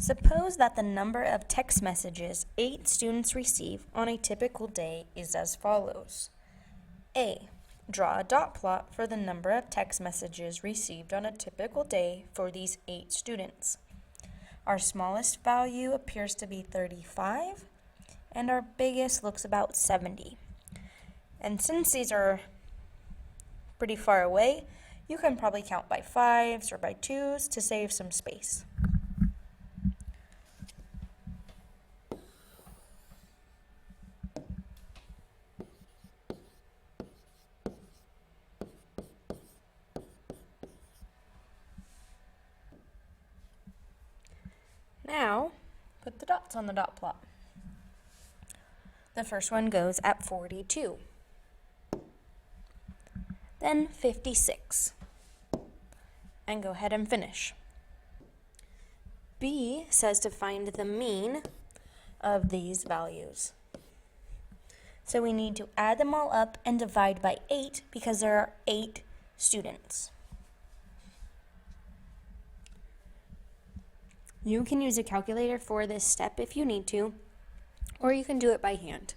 Suppose that the number of text messages 8 students receive on a typical day is as follows. A. Draw a dot plot for the number of text messages received on a typical day for these 8 students. Our smallest value appears to be 35, and our biggest looks about 70. And since these are pretty far away, you can probably count by 5s or by 2s to save some space. Now, put the dots on the dot plot. The first one goes at 42. Then 56. And go ahead and finish. B says to find the mean of these values. So we need to add them all up and divide by 8 because there are 8 students. You can use a calculator for this step if you need to, or you can do it by hand.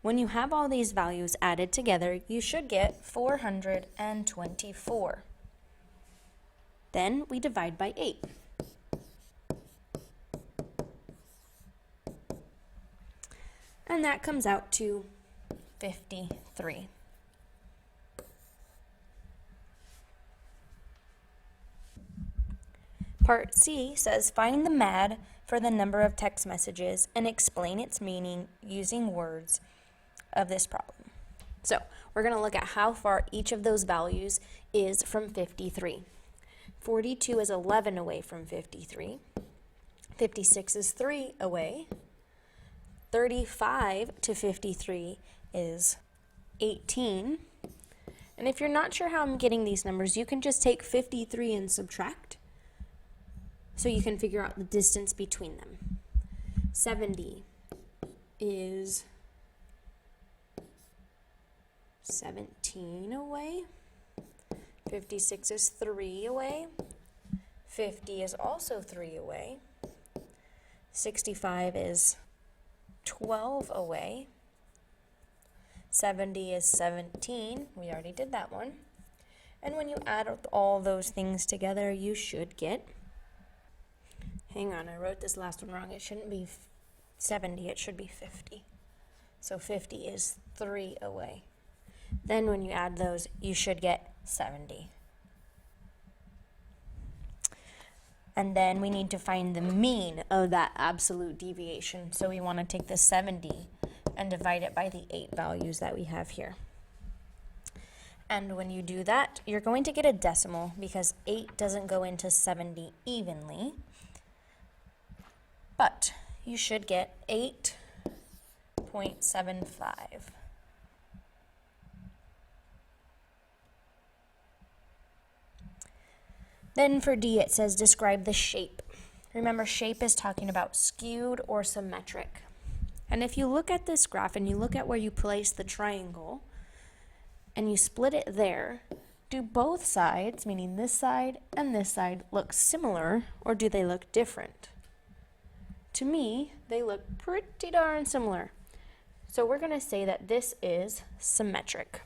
When you have all these values added together, you should get 424. Then we divide by 8. And that comes out to 53. Part C says find the MAD for the number of text messages and explain its meaning using words of this problem. So we're going to look at how far each of those values is from 53. 42 is 11 away from 53. 56 is 3 away. 35 to 53 is 18. And if you're not sure how I'm getting these numbers, you can just take 53 and subtract, so you can figure out the distance between them. 70 is 17 away. 56 is 3 away. 50 is also 3 away. 65 is 12 away. 70 is 17. We already did that one. And when you add all those things together, you should get, hang on, I wrote this last one wrong. It shouldn't be 70, it should be 50. So 50 is 3 away. Then when you add those, you should get 70. And then we need to find the mean of that absolute deviation. So we want to take the 70 and divide it by the 8 values that we have here. And when you do that, you're going to get a decimal because 8 doesn't go into 70 evenly. But you should get 8.75. Then for D, it says describe the shape. Remember, shape is talking about skewed or symmetric. And if you look at this graph and you look at where you place the triangle and you split it there, do both sides, meaning this side and this side, look similar, or do they look different? To me, they look pretty darn similar. So we're going to say that this is symmetric.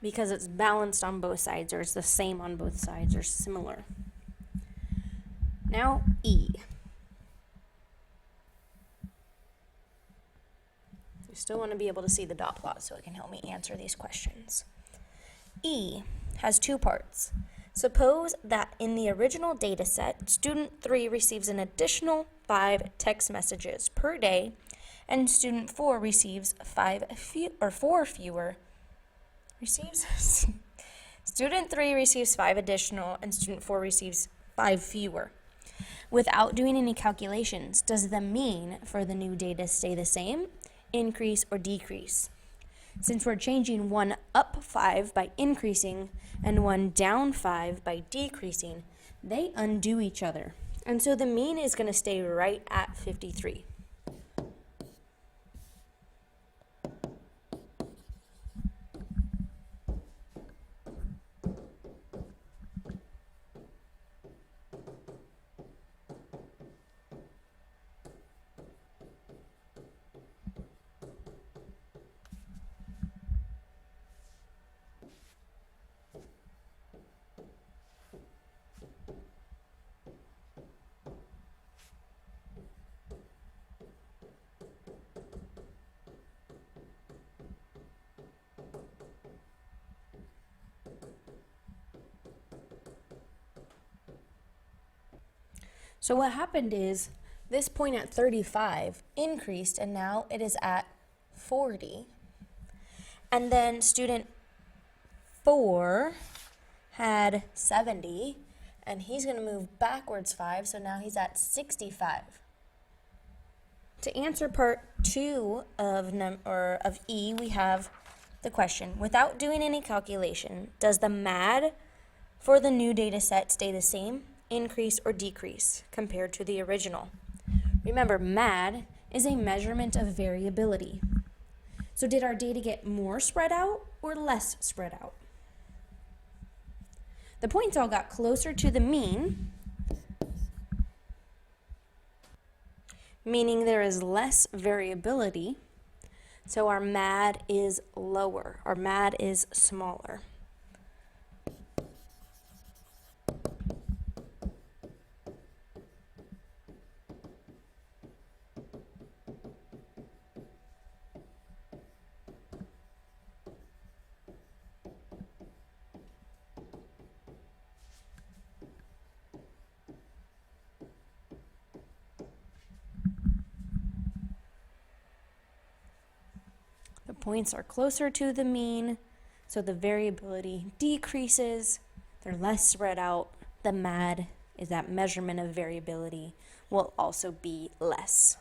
Because it's balanced on both sides, or it's the same on both sides, or similar. Now, E. You still want to be able to see the dot plot so it can help me answer these questions. E has 2 parts. Suppose that in the original data set, student 3 receives an additional 5 text messages per day, and student 4 receives 4 fewer. Student 3 receives 5 additional, and student 4 receives 5 fewer. Without doing any calculations, does the mean for the new data stay the same, increase, or decrease? Since we're changing one up 5 by increasing and one down 5 by decreasing, they undo each other. And so the mean is going to stay right at 53. So what happened is this point at 35 increased, and now it is at 40. And then student 4 had 70, and he's going to move backwards 5, so now he's at 65. To answer part 2 of E, we have the question: without doing any calculation, does the MAD for the new data set stay the same, increase, or decrease compared to the original? Remember, MAD is a measurement of variability. So did our data get more spread out or less spread out? The points all got closer to the mean, meaning there is less variability, so our MAD is lower, our MAD is smaller. The points are closer to the mean, so the variability decreases. They're less spread out. The MAD is that measurement of variability will also be less.